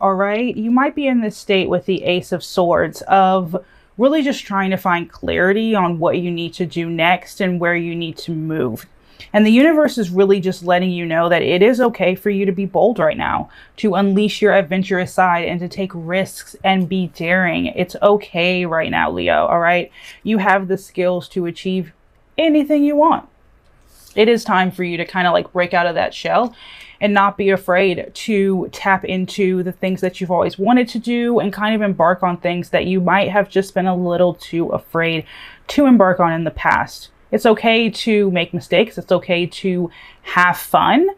all right? You might be in this state with the Ace of Swords of really just trying to find clarity on what you need to do next and where you need to move. And the universe is really just letting you know that it is okay for you to be bold right now, to unleash your adventurous side and to take risks and be daring. It's okay right now, Leo, all right? You have the skills to achieve anything you want. It is time for you to kind of like break out of that shell and not be afraid to tap into the things that you've always wanted to do and kind of embark on things that you might have just been a little too afraid to embark on in the past. It's okay to make mistakes. It's okay to have fun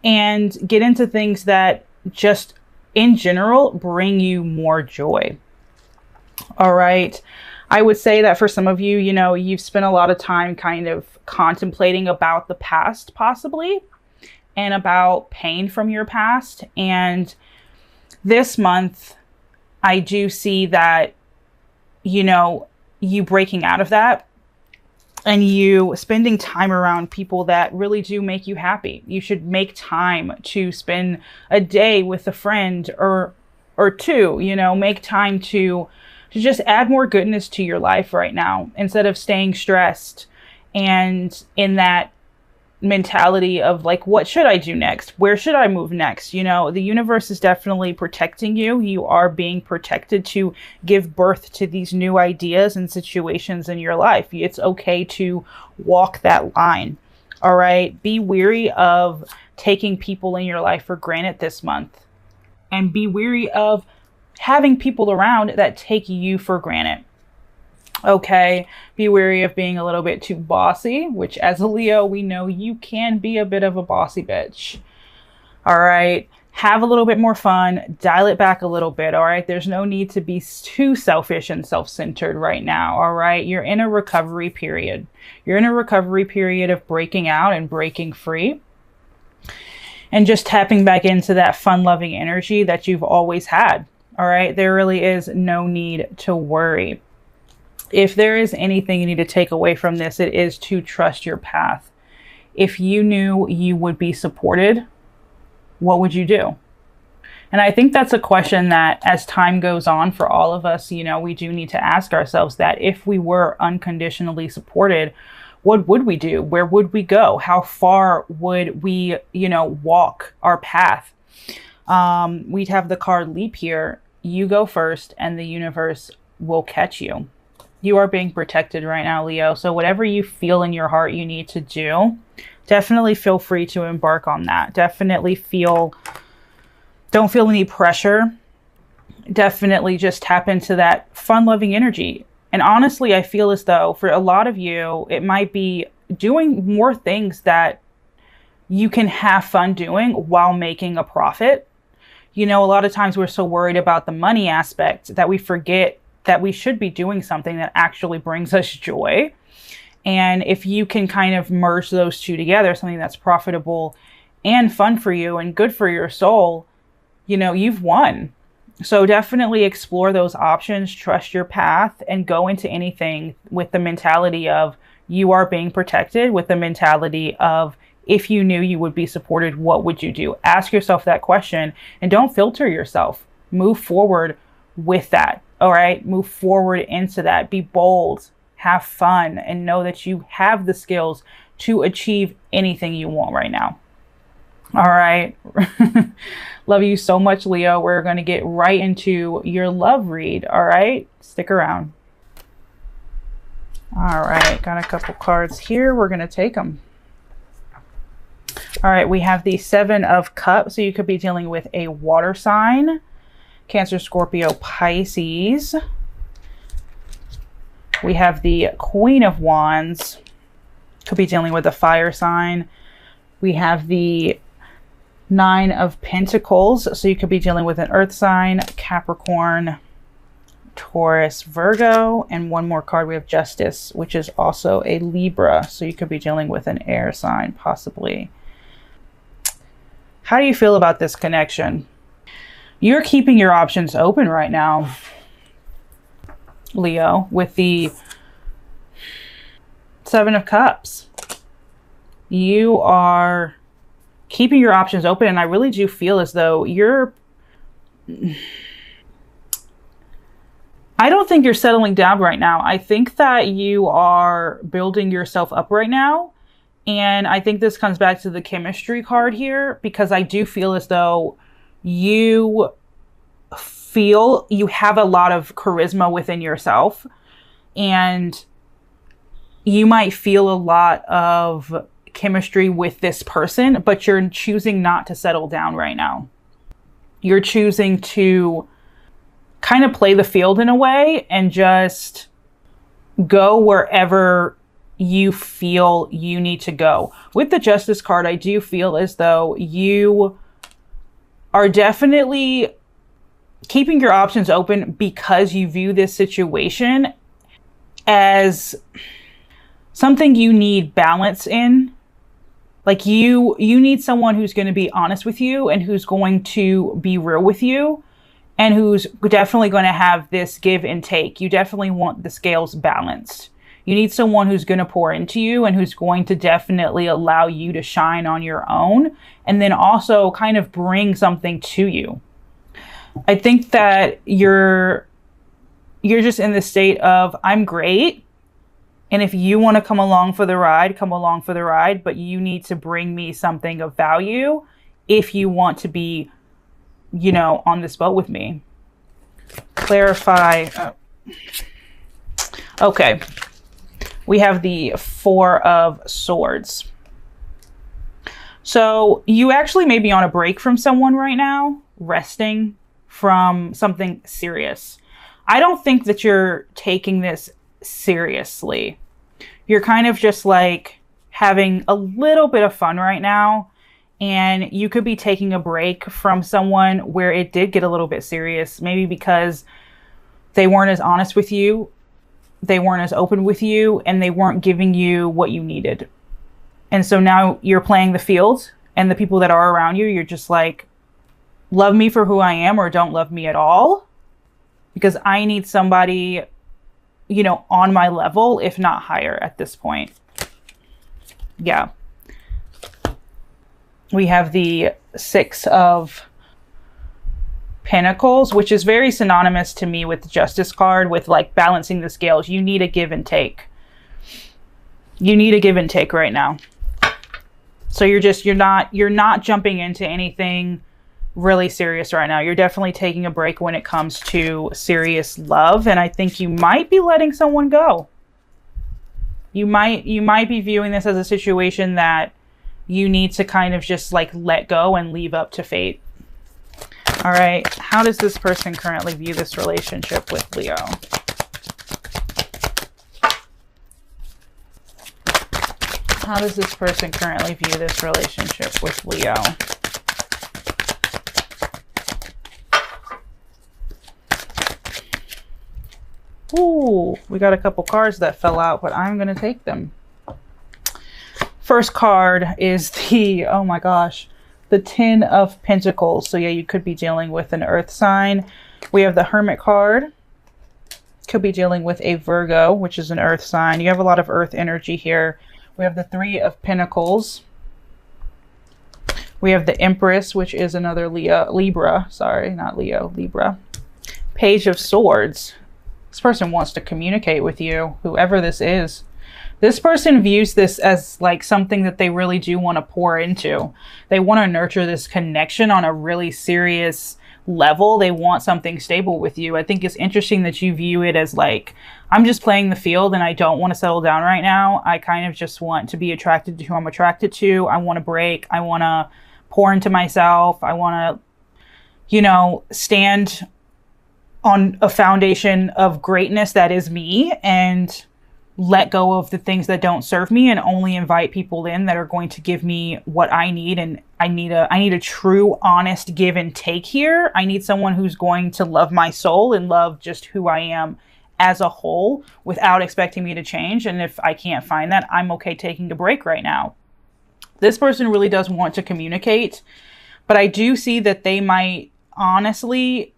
and get into things that just in general bring you more joy. All right. I would say that for some of you, you know, you've spent a lot of time kind of contemplating about the past possibly and about pain from your past. And this month, I do see that, you know, you breaking out of that and you spending time around people that really do make you happy. You should make time to spend a day with a friend or two, you know, make time to just add more goodness to your life right now instead of staying stressed and in that mentality of like, what should I do next? Where should I move next? You know, the universe is definitely protecting you. You are being protected to give birth to these new ideas and situations in your life. It's okay to walk that line. All right. Be wary of taking people in your life for granted this month, and be wary of having people around that take you for granted. Okay, be wary of being a little bit too bossy, which as a Leo, we know you can be a bit of a bossy bitch. All right, have a little bit more fun, dial it back a little bit. All right, there's no need to be too selfish and self-centered right now. All right, you're in a recovery period. You're in a recovery period of breaking out and breaking free and just tapping back into that fun-loving energy that you've always had. All right, there really is no need to worry. If there is anything you need to take away from this, it is to trust your path. If you knew you would be supported, what would you do? And I think that's a question that as time goes on for all of us, you know, we do need to ask ourselves that if we were unconditionally supported, what would we do? Where would we go? How far would we, you know, walk our path? We'd have the card leap here. You go first and the universe will catch you. You are being protected right now, Leo. So whatever you feel in your heart you need to do, definitely feel free to embark on that. Definitely don't feel any pressure. Definitely just tap into that fun-loving energy. And honestly, I feel as though for a lot of you, it might be doing more things that you can have fun doing while making a profit. You know, a lot of times we're so worried about the money aspect that we forget that we should be doing something that actually brings us joy. And if you can kind of merge those two together, something that's profitable and fun for you and good for your soul, you know, you've won. So definitely explore those options, trust your path, and go into anything with the mentality of you are being protected, with the mentality of if you knew you would be supported, what would you do? Ask yourself that question and don't filter yourself. Move forward with that. All right, move forward into that. Be bold, have fun, and know that you have the skills to achieve anything you want right now. All right. Love you so much, Leo. We're going to get right into your love read. All right, stick around. All right, got a couple cards here. We're going to take them. All right, we have the Seven of Cups. So you could be dealing with a water sign. Cancer, Scorpio, Pisces. We have the Queen of Wands. Could be dealing with a fire sign. We have the Nine of Pentacles. So you could be dealing with an earth sign, Capricorn, Taurus, Virgo. And one more card, we have Justice, which is also a Libra. So you could be dealing with an air sign, possibly. How do you feel about this connection? You're keeping your options open right now, Leo, with the Seven of Cups. You are keeping your options open, and I really do feel as though you're I don't think you're settling down right now. I think that you are building yourself up right now. And I think this comes back to the chemistry card here, because I do feel as though you feel you have a lot of charisma within yourself, and you might feel a lot of chemistry with this person, but you're choosing not to settle down right now. You're choosing to kind of play the field in a way and just go wherever you feel you need to go. With the Justice card, I do feel as though you are definitely keeping your options open because you view this situation as something you need balance in. Like you need someone who's going to be honest with you and who's going to be real with you and who's definitely going to have this give and take. You definitely want the scales balanced. You need someone who's going to pour into you and who's going to definitely allow you to shine on your own, and then also kind of bring something to you. I think that you're just in the state of, I'm great. And if you want to come along for the ride, come along for the ride, but you need to bring me something of value if you want to be, you know, on this boat with me. Clarify. Okay. We have the Four of Swords. So you actually may be on a break from someone right now, resting from something serious. I don't think that you're taking this seriously. You're kind of just like having a little bit of fun right now, and you could be taking a break from someone where it did get a little bit serious, maybe because they weren't as honest with you, they weren't as open with you, and they weren't giving you what you needed. And so now you're playing the field, and the people that are around you, you're just like, love me for who I am or don't love me at all, because I need somebody, you know, on my level, if not higher at this point. Yeah. We have the Six of Pentacles, which is very synonymous to me with the Justice card, with like balancing the scales. You need a give and take. You need a give and take right now. So you're not jumping into anything really serious right now. You're definitely taking a break when it comes to serious love, and I think you might be letting someone go. You might be viewing this as a situation that you need to kind of just like let go and leave up to fate. All right, how does this person currently view this relationship with Leo? How does this person currently view this relationship with Leo? Ooh, we got a couple cards that fell out, but I'm going to take them. First card is the, oh my gosh, the Ten of Pentacles. So yeah, you could be dealing with an earth sign. We have the Hermit card. Could be dealing with a Virgo, which is an earth sign. You have a lot of earth energy here. We have the Three of Pentacles. We have the Empress, which is another Libra. Sorry, not Leo, Libra. Page of Swords. This person wants to communicate with you, whoever this is. This person views this as like something that they really do want to pour into. They want to nurture this connection on a really serious level. They want something stable with you. I think it's interesting that you view it as like, I'm just playing the field and I don't want to settle down right now. I kind of just want to be attracted to who I'm attracted to. I want to break. I want to pour into myself. I want to, you know, stand on a foundation of greatness that is me, and let go of the things that don't serve me, and only invite people in that are going to give me what I need. And I need a true, honest give and take here. I need someone who's going to love my soul and love just who I am as a whole without expecting me to change. And if I can't find that, I'm okay taking a break right now. This person really does want to communicate, but I do see that they might honestly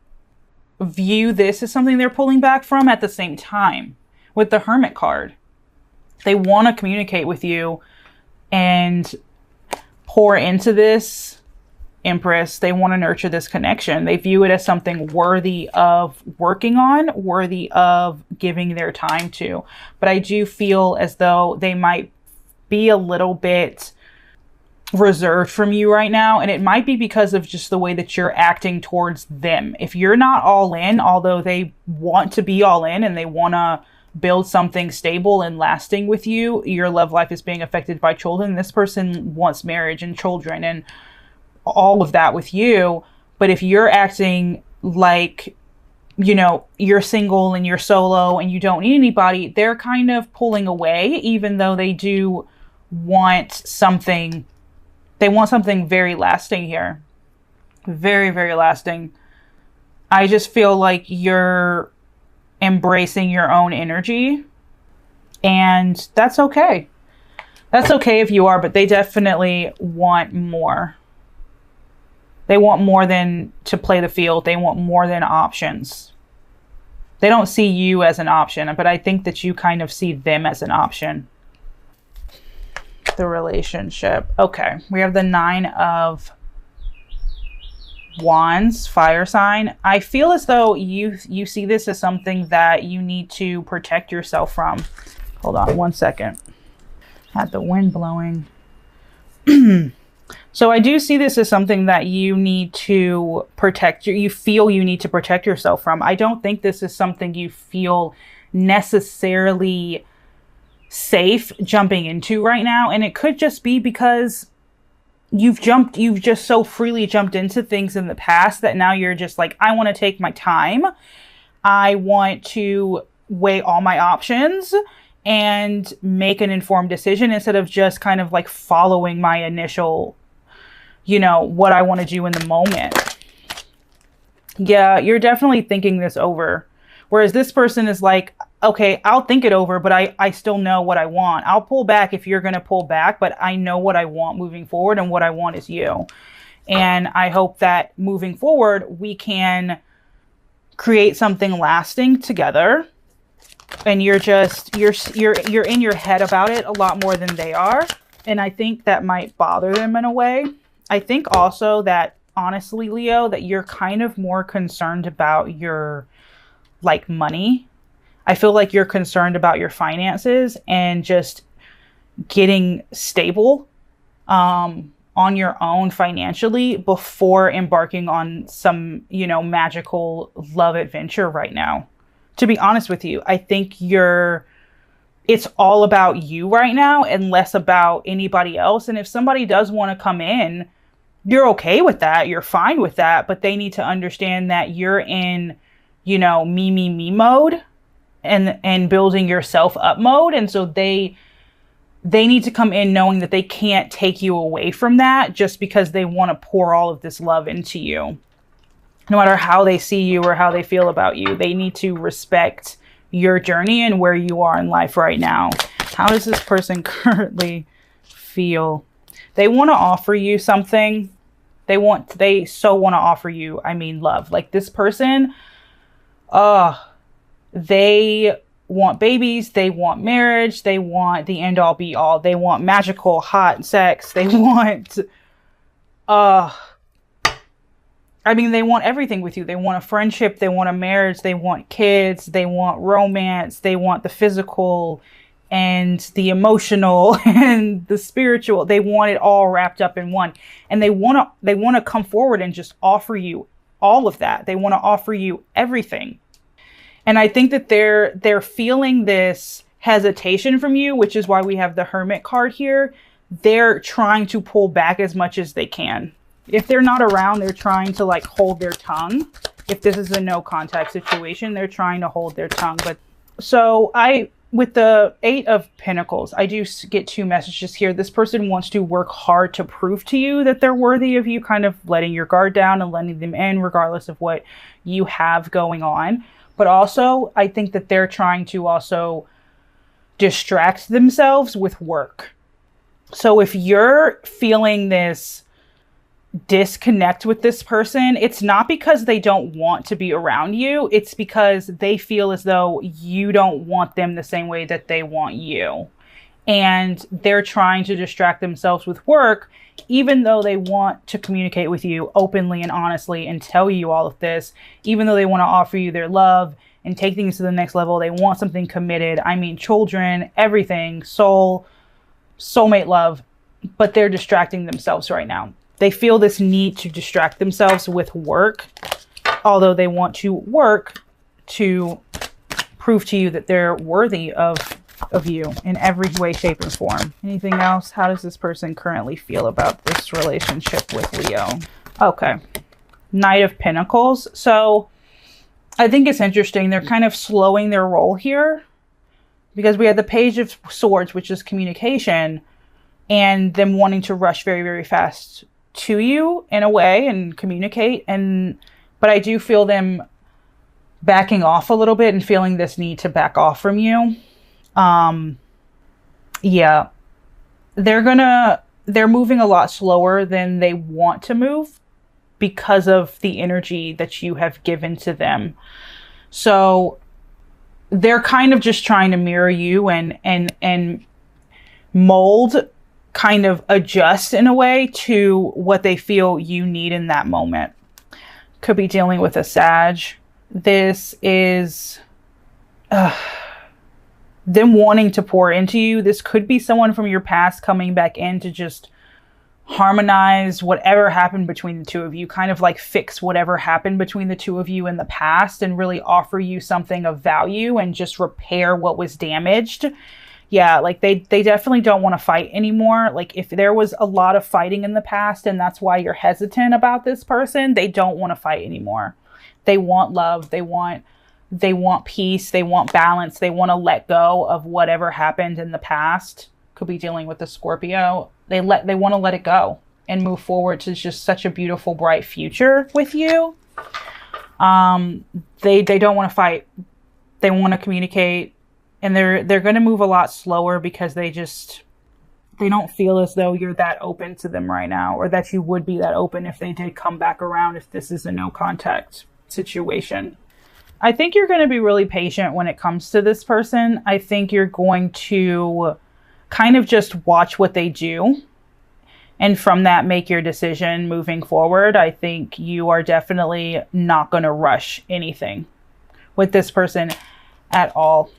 view this as something they're pulling back from at the same time. With the Hermit card, they want to communicate with you and pour into this Empress, they want to nurture this connection. They view it as something worthy of working on, worthy of giving their time to. But I do feel as though they might be a little bit reserved from you right now. And it might be because of just the way that you're acting towards them. If you're not all in, although they want to be all in and they want to build something stable and lasting with you, your love life is being affected by children. This person wants marriage and children and all of that with you. But if you're acting like, you know, you're single and you're solo and you don't need anybody, they're kind of pulling away, even though they do want something. They want something very lasting here. Very, very lasting. I just feel like you're embracing your own energy, and that's okay. That's okay if you are, but they definitely want more. They want more than to play the field. They want more than options. They don't see you as an option, but I think that you kind of see them as an option. The relationship. Okay, we have the 9 of Wands, fire sign. I feel as though you see this as something that you need to protect yourself from. Hold on one second. Had the wind blowing. So I do see this as something that you need to protect. You feel you need to protect yourself from. I don't think this is something you feel necessarily safe jumping into right now. And it could just be because you've just so freely jumped into things in the past that now you're just like, I want to take my time. I want to weigh all my options and make an informed decision instead of just kind of like following my initial, you know, what I want to do in the moment. Yeah, you're definitely thinking this over. Whereas this person is like, okay, I'll think it over, but I still know what I want. I'll pull back if you're going to pull back, but I know what I want moving forward, and what I want is you. And I hope that moving forward, we can create something lasting together. And you're in your head about it a lot more than they are. And I think that might bother them in a way. I think also that, honestly, Leo, that you're kind of more concerned about your, like, money. I feel like you're concerned about your finances and just getting stable on your own financially before embarking on some, you know, magical love adventure right now. To be honest with you, I think it's all about you right now and less about anybody else. And if somebody does want to come in, you're okay with that. You're fine with that. But they need to understand that you're in, you know, me mode. And building yourself up mode. And so they need to come in knowing that they can't take you away from that just because they want to pour all of this love into you. No matter how they see you or how they feel about you, they need to respect your journey and where you are in life right now. How does this person currently feel? They want to offer you something. They so want to offer you, I mean, love. Like this person, they want babies, they want marriage, they want the end all be all, they want magical hot sex, they want they want everything with you. They want a friendship, they want a marriage, they want kids, they want romance, they want the physical and the emotional and the spiritual. They want it all wrapped up in one. And they want to come forward and just offer you all of that. They want to offer you everything. And I think that they're feeling this hesitation from you, which is why we have the Hermit card here. They're trying to pull back as much as they can. If they're not around, they're trying to like hold their tongue. If this is a no contact situation, they're trying to hold their tongue. But so with the 8 of Pentacles, I do get 2 messages here. This person wants to work hard to prove to you that they're worthy of you, kind of letting your guard down and letting them in regardless of what you have going on. But also, I think that they're trying to also distract themselves with work. So if you're feeling this disconnect with this person, it's not because they don't want to be around you. It's because they feel as though you don't want them the same way that they want you. and they're trying to distract themselves with work, even though they want to communicate with you openly and honestly and tell you all of this, even though they want to offer you their love and take things to the next level. They want something committed. I mean, children, everything, soulmate love, but they're distracting themselves right now. They feel this need to distract themselves with work, although they want to work to prove to you that they're worthy of you in every way, shape, and form. Anything else? How does this person currently feel about this relationship with Leo? Okay. Knight of Pentacles. So I think it's interesting. They're kind of slowing their roll here because we had the Page of Swords, which is communication, and them wanting to rush very, very fast to you in a way and communicate. But I do feel them backing off a little bit and feeling this need to back off from you. Yeah, they're moving a lot slower than they want to move because of the energy that you have given to them. So they're kind of just trying to mirror you and mold, kind of adjust in a way to what they feel you need in that moment. Could be dealing with a Sag. This is them wanting to pour into you. This could be someone from your past coming back in to just harmonize whatever happened between the two of you, kind of like fix whatever happened between the two of you in the past and really offer you something of value and just repair what was damaged. Yeah, like they definitely don't want to fight anymore. Like if there was a lot of fighting in the past and that's why you're hesitant about this person, they don't want to fight anymore. They want love. They want peace. They want balance. They want to let go of whatever happened in the past. Could be dealing with a Scorpio. They want to let it go and move forward to just such a beautiful, bright future with you. They don't want to fight. They want to communicate, and they're going to move a lot slower because they don't feel as though you're that open to them right now, or that you would be that open if they did come back around, if this is a no contact situation. I think you're going to be really patient when it comes to this person. I think you're going to kind of just watch what they do, and from that make your decision moving forward. I think you are definitely not going to rush anything with this person at all.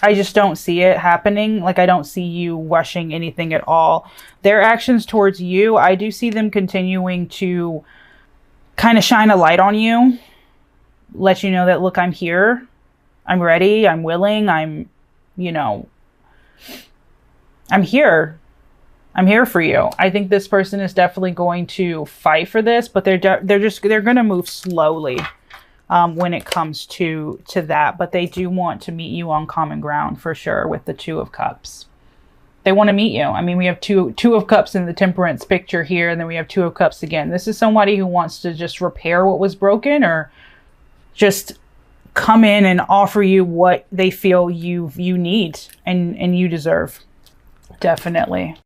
I just don't see it happening. Like, I don't see you rushing anything at all. Their actions towards you, I do see them continuing to kind of shine a light on you, let you know that, look, I'm here, I'm ready, I'm willing, I'm here. I'm here for you. I think this person is definitely going to fight for this, but they're going to move slowly when it comes to that. But they do want to meet you on common ground for sure with the Two of Cups. They want to meet you. I mean, we have two of Cups in the Temperance picture here, and then we have Two of Cups again. This is somebody who wants to just repair what was broken, or just come in and offer you what they feel you need and you deserve. Definitely.